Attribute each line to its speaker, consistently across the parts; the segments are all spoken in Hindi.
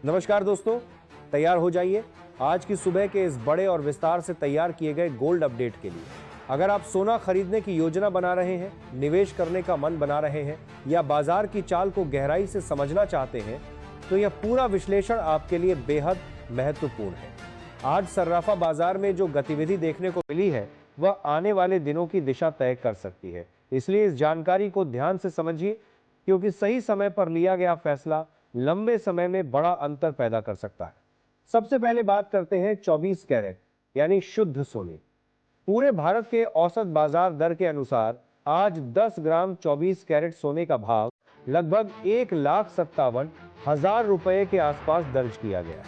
Speaker 1: नमस्कार दोस्तों, तैयार हो जाइए आज की सुबह के इस बड़े और विस्तार से तैयार किए गए गोल्ड अपडेट के लिए। अगर आप सोना खरीदने की योजना बना रहे हैं, निवेश करने का मन बना रहे हैं या बाजार की चाल को गहराई से समझना चाहते हैं, तो यह पूरा विश्लेषण आपके लिए बेहद महत्वपूर्ण है। आज सर्राफा बाजार में जो गतिविधि देखने को मिली है, वह आने वाले दिनों की दिशा तय कर सकती है। इसलिए इस जानकारी को ध्यान से समझिए, क्योंकि सही समय पर लिया गया फैसला लंबे समय में बड़ा अंतर पैदा कर सकता है। सबसे पहले बात करते हैं 24 कैरेट यानी शुद्ध सोने। पूरे भारत के औसत बाजार दर के अनुसार आज 10 ग्राम 24 कैरेट सोने का भाव लगभग 1,57,000 रुपए के आसपास दर्ज किया गया है।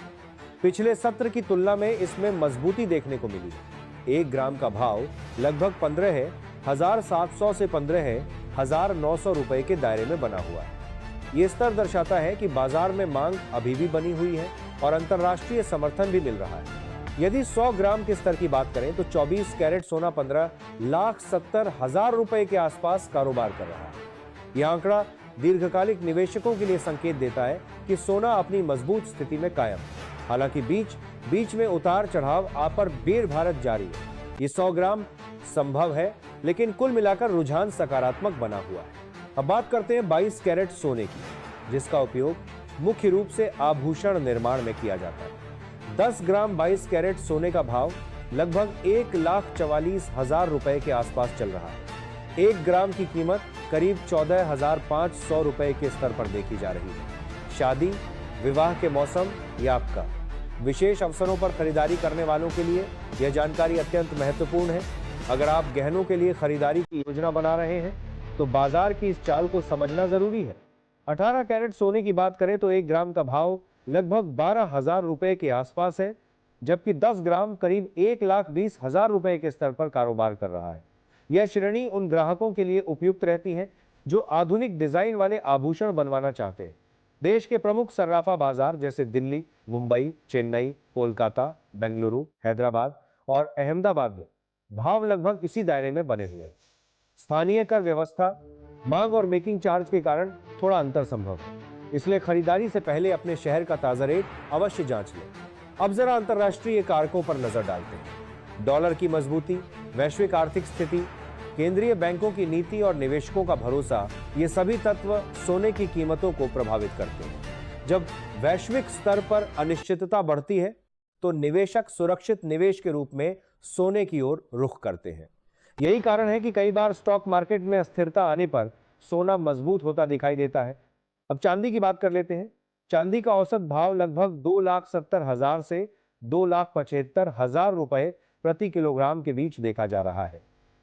Speaker 1: पिछले सत्र की तुलना में इसमें मजबूती देखने को मिली है। 1 ग्राम का भाव लगभग 15,700 से 15,900 रुपए के दायरे में बना हुआ है। ये स्तर दर्शाता है कि बाजार में मांग अभी भी बनी हुई है और अंतर्राष्ट्रीय समर्थन भी मिल रहा है। यदि 100 ग्राम के स्तर की बात करें तो 24 कैरेट सोना 15,70,000 रुपए के आसपास कारोबार कर रहा है। यह आंकड़ा दीर्घकालिक निवेशकों के लिए संकेत देता है कि सोना अपनी मजबूत स्थिति में कायम है। हालांकि बीच में उतार चढ़ाव पर बेर भारत जारी है। ये 100 ग्राम संभव है, लेकिन कुल मिलाकर रुझान सकारात्मक बना हुआ है। अब बात करते हैं 22 कैरेट सोने की, जिसका उपयोग मुख्य रूप से आभूषण निर्माण में किया जाता है। 10 ग्राम 22 कैरेट सोने का भाव लगभग 1,44,000 रुपए के आसपास चल रहा है। 1 ग्राम की कीमत करीब 14,500 रुपए के स्तर पर देखी जा रही है। शादी, विवाह के मौसम या आपका विशेष अवसरों पर खरीदारी करने वालों के लिए यह जानकारी अत्यंत महत्वपूर्ण है। अगर आप गहनों के लिए खरीदारी की योजना बना रहे हैं तो बाजार की इस चाल को समझना जरूरी है। 18 कैरेट सोने की बात करें तो 1 ग्राम का भाव लगभग 12,000 रुपए के आसपास है, जबकि 10 ग्राम करीब 1,20,000 रुपए के स्तर पर कारोबार कर रहा है। यह श्रेणी उन ग्राहकों के लिए उपयुक्त रहती है जो आधुनिक डिजाइन वाले आभूषण बनवाना चाहते हैं। देश के प्रमुख सर्राफा बाजार जैसे दिल्ली, मुंबई, चेन्नई, कोलकाता, बेंगलुरु, हैदराबाद और अहमदाबाद में भाव लगभग इसी दायरे में बने हुए हैं। स्थानीय कर व्यवस्था, मांग और मेकिंग चार्ज के कारण थोड़ा अंतर संभव है, इसलिए खरीदारी से पहले अपने शहर का ताजा रेट अवश्य जांच लें। अब जरा अंतर्राष्ट्रीय कारकों पर नजर डालते हैं। डॉलर की मजबूती, वैश्विक आर्थिक स्थिति, केंद्रीय बैंकों की नीति और निवेशकों का भरोसा, ये सभी तत्व सोने की कीमतों को प्रभावित करते हैं। जब वैश्विक स्तर पर अनिश्चितता बढ़ती है तो निवेशक सुरक्षित निवेश के रूप में सोने की ओर रुख करते हैं। यही कारण है कि कई बार स्टॉक मार्केट में अस्थिरता आने पर सोना मजबूत होता दिखाई देता है। अब चांदी की बात कर लेते हैं। चांदी का औसत भाव लगभग 2,70,000 से 2,75,000 रुपए प्रति किलोग्राम के बीच देखा जा रहा है।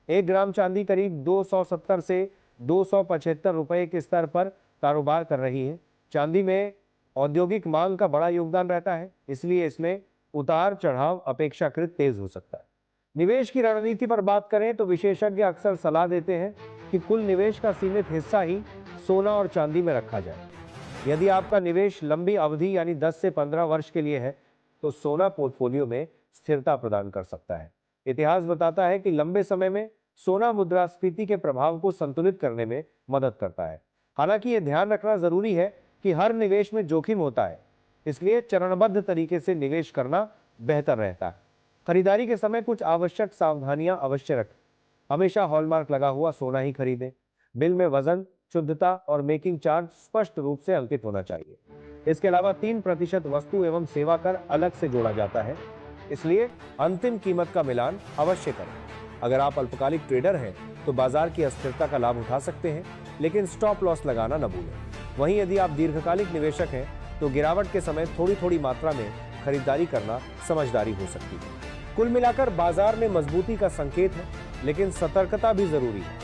Speaker 1: 1 ग्राम चांदी करीब 270 से 275 रुपए के स्तर पर कारोबार कर रही है। चांदी में औद्योगिक मांग का बड़ा योगदान रहता है, इसलिए इसमें उतार चढ़ाव अपेक्षाकृत तेज हो सकता है। निवेश की रणनीति पर बात करें तो विशेषज्ञ अक्सर सलाह देते हैं कि कुल निवेश का सीमित हिस्सा ही सोना और चांदी में रखा जाए। यदि आपका निवेश लंबी अवधि यानी 10 से 15 वर्ष के लिए है तो सोना पोर्टफोलियो में स्थिरता प्रदान कर सकता है। इतिहास बताता है कि लंबे समय में सोना मुद्रास्फीति के प्रभाव को संतुलित करने में मदद करता है। हालांकि यह ध्यान रखना जरूरी है कि हर निवेश में जोखिम होता है, इसलिए चरणबद्ध तरीके से निवेश करना बेहतर रहता है। खरीदारी के समय कुछ आवश्यक सावधानियां अवश्य रखें। हमेशा हॉलमार्क लगा हुआ सोना ही खरीदें। बिल में वजन, शुद्धता और मेकिंग चार्ज स्पष्ट रूप से अंकित होना चाहिए। इसके अलावा 3% वस्तु एवं सेवा कर अलग से जोड़ा जाता है, इसलिए अंतिम कीमत का मिलान अवश्य करें। अगर आप अल्पकालिक ट्रेडर हैं तो बाजार की अस्थिरता का लाभ उठा सकते हैं, लेकिन स्टॉप लॉस लगाना न भूलें। वहीं यदि आप दीर्घकालिक निवेशक हैं तो गिरावट के समय थोड़ी मात्रा में खरीदारी करना समझदारी हो सकती है। कुल मिलाकर बाजार में मजबूती का संकेत है, लेकिन सतर्कता भी जरूरी है।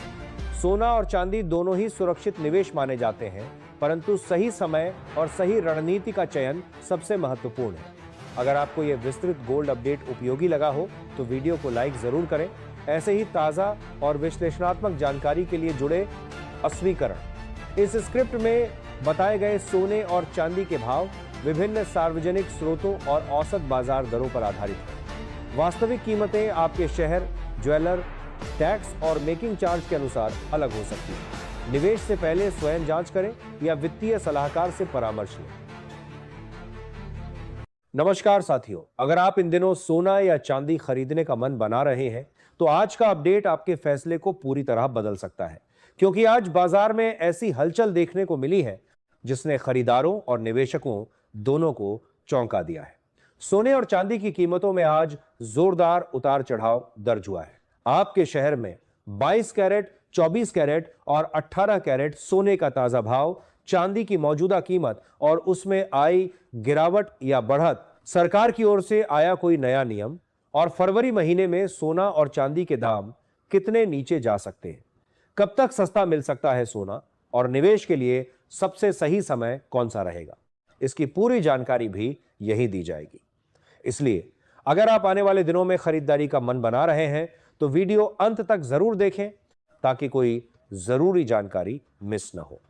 Speaker 1: सोना और चांदी दोनों ही सुरक्षित निवेश माने जाते हैं, परंतु सही समय और सही रणनीति का चयन सबसे महत्वपूर्ण है। अगर आपको यह विस्तृत गोल्ड अपडेट उपयोगी लगा हो तो वीडियो को लाइक जरूर करें। ऐसे ही ताजा और विश्लेषणात्मक जानकारी के लिए जुड़े अस्वीकरण। इस स्क्रिप्ट में बताए गए सोने और चांदी के भाव विभिन्न सार्वजनिक स्रोतों और औसत बाजार दरों पर आधारित है। वास्तविक कीमतें आपके शहर, ज्वेलर, टैक्स और मेकिंग चार्ज के अनुसार अलग हो सकती है। निवेश से पहले स्वयं जांच करें या वित्तीय सलाहकार से परामर्श लें। नमस्कार साथियों, अगर आप इन दिनों सोना या चांदी खरीदने का मन बना रहे हैं तो आज का अपडेट आपके फैसले को पूरी तरह बदल सकता है, क्योंकि आज बाजार में ऐसी हलचल देखने को मिली है जिसने खरीदारों और निवेशकों दोनों को चौंका दिया है। सोने और चांदी की कीमतों में आज जोरदार उतार चढ़ाव दर्ज हुआ है। आपके शहर में 22 कैरेट, 24 कैरेट और 18 कैरेट सोने का ताजा भाव, चांदी की मौजूदा कीमत और उसमें आई गिरावट या बढ़त, सरकार की ओर से आया कोई नया नियम और फरवरी महीने में सोना और चांदी के दाम कितने नीचे जा सकते हैं, कब तक सस्ता मिल सकता है सोना और निवेश के लिए सबसे सही समय कौन सा रहेगा, इसकी पूरी जानकारी भी यही दी जाएगी। इसलिए अगर आप आने वाले दिनों में खरीदारी का मन बना रहे हैं तो वीडियो अंत तक जरूर देखें ताकि कोई जरूरी जानकारी मिस ना हो।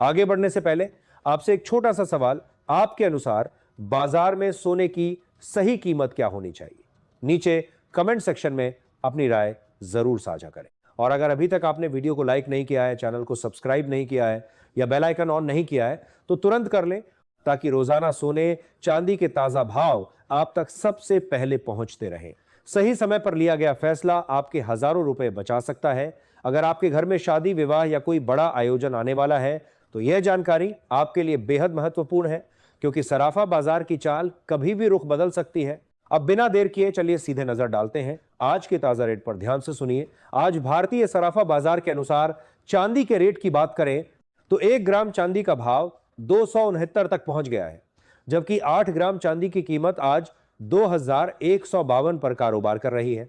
Speaker 1: आगे बढ़ने से पहले आपसे एक छोटा सा सवाल, आपके अनुसार बाजार में सोने की सही कीमत क्या होनी चाहिए? नीचे कमेंट सेक्शन में अपनी राय जरूर साझा करें। और अगर अभी तक आपने वीडियो को लाइक नहीं किया है, चैनल को सब्सक्राइब नहीं किया है या बेल आइकन ऑन नहीं किया है तो तुरंत कर लें, ताकि रोजाना सोने चांदी के ताजा भाव आप तक सबसे पहले पहुंचते रहें। सही समय पर लिया गया फैसला आपके हजारों रुपए बचा सकता है। अगर आपके घर में शादी, विवाह या कोई बड़ा आयोजन आने वाला है तो यह जानकारी आपके लिए बेहद महत्वपूर्ण है, क्योंकि सराफा बाजार की चाल कभी भी रुख बदल सकती है। अब बिना देर किए चलिए सीधे नजर डालते हैं आज के ताजा रेट पर। ध्यान से सुनिए। आज भारतीय सराफा बाजार के अनुसार चांदी के रेट की बात करें तो 1 ग्राम चांदी का भाव 269 तक पहुंच गया है, जबकि 8 ग्राम चांदी की कीमत आज 2152 पर कारोबार कर रही है।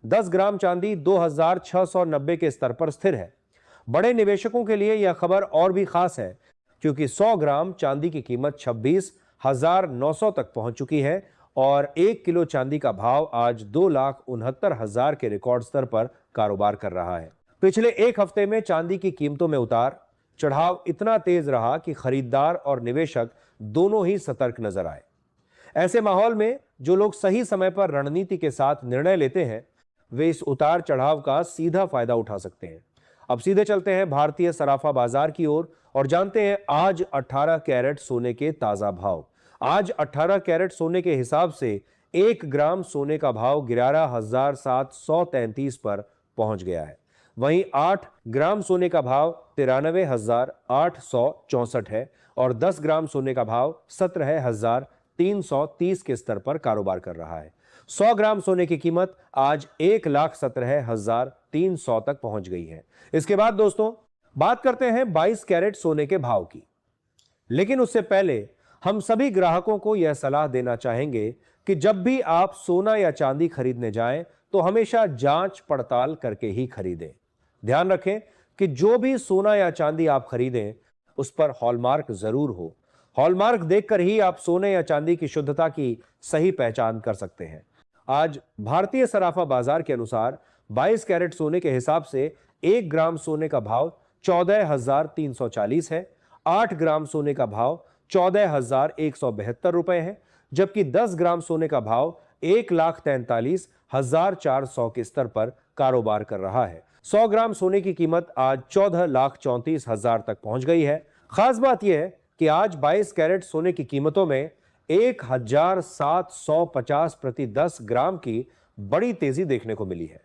Speaker 1: 10 ग्राम चांदी 2690 के स्तर पर स्थिर है। बड़े निवेशकों के लिए यह खबर और भी खास है, क्योंकि 100 ग्राम चांदी की कीमत 26,900 तक पहुंच चुकी है और 1 किलो चांदी का भाव आज 2,69,000 के रिकॉर्ड स्तर पर कारोबार कर रहा है। पिछले एक हफ्ते में चांदी की कीमतों में उतार चढ़ाव इतना तेज रहा कि खरीदार और निवेशक दोनों ही सतर्क नजर आए। ऐसे माहौल में जो लोग सही समय पर रणनीति के साथ निर्णय लेते हैं, वे इस उतार चढ़ाव का सीधा फायदा उठा सकते हैं। अब सीधे चलते हैं भारतीय सराफा बाजार की ओर और जानते हैं आज 18 कैरेट सोने के ताजा भाव। आज 18 कैरेट सोने के हिसाब से 1 ग्राम सोने का भाव 11,733 पर पहुंच गया है। वहीं 8 ग्राम सोने का भाव 93,864 है और 10 ग्राम सोने का भाव 17,330 के स्तर पर कारोबार कर रहा है। 100 ग्राम सोने की कीमत आज 1,17,300 तक पहुंच गई है। इसके बाद दोस्तों बात करते हैं 22 कैरेट सोने के भाव की। लेकिन उससे पहले हम सभी ग्राहकों को यह सलाह देना चाहेंगे कि जब भी आप सोना या चांदी खरीदने जाएं तो हमेशा जांच पड़ताल करके ही खरीदें। ध्यान रखें कि जो भी सोना या चांदी आप खरीदें उस पर हॉलमार्क जरूर हो। हॉलमार्क देखकर ही आप सोने या चांदी की शुद्धता की सही पहचान कर सकते हैं। आज भारतीय सराफा बाजार के अनुसार 22 कैरेट सोने के हिसाब से 1 ग्राम सोने का भाव 14,340 है। 8 ग्राम सोने का भाव 14,172 रुपए है, जबकि 10 ग्राम सोने का भाव 1,43,400 के स्तर पर कारोबार कर रहा है। 100 ग्राम सोने की कीमत आज 14,34,000 तक पहुंच गई है। खास बात यह है कि आज 22 कैरेट सोने की कीमतों में 1,750 प्रति 10 ग्राम की बड़ी तेजी देखने को मिली है।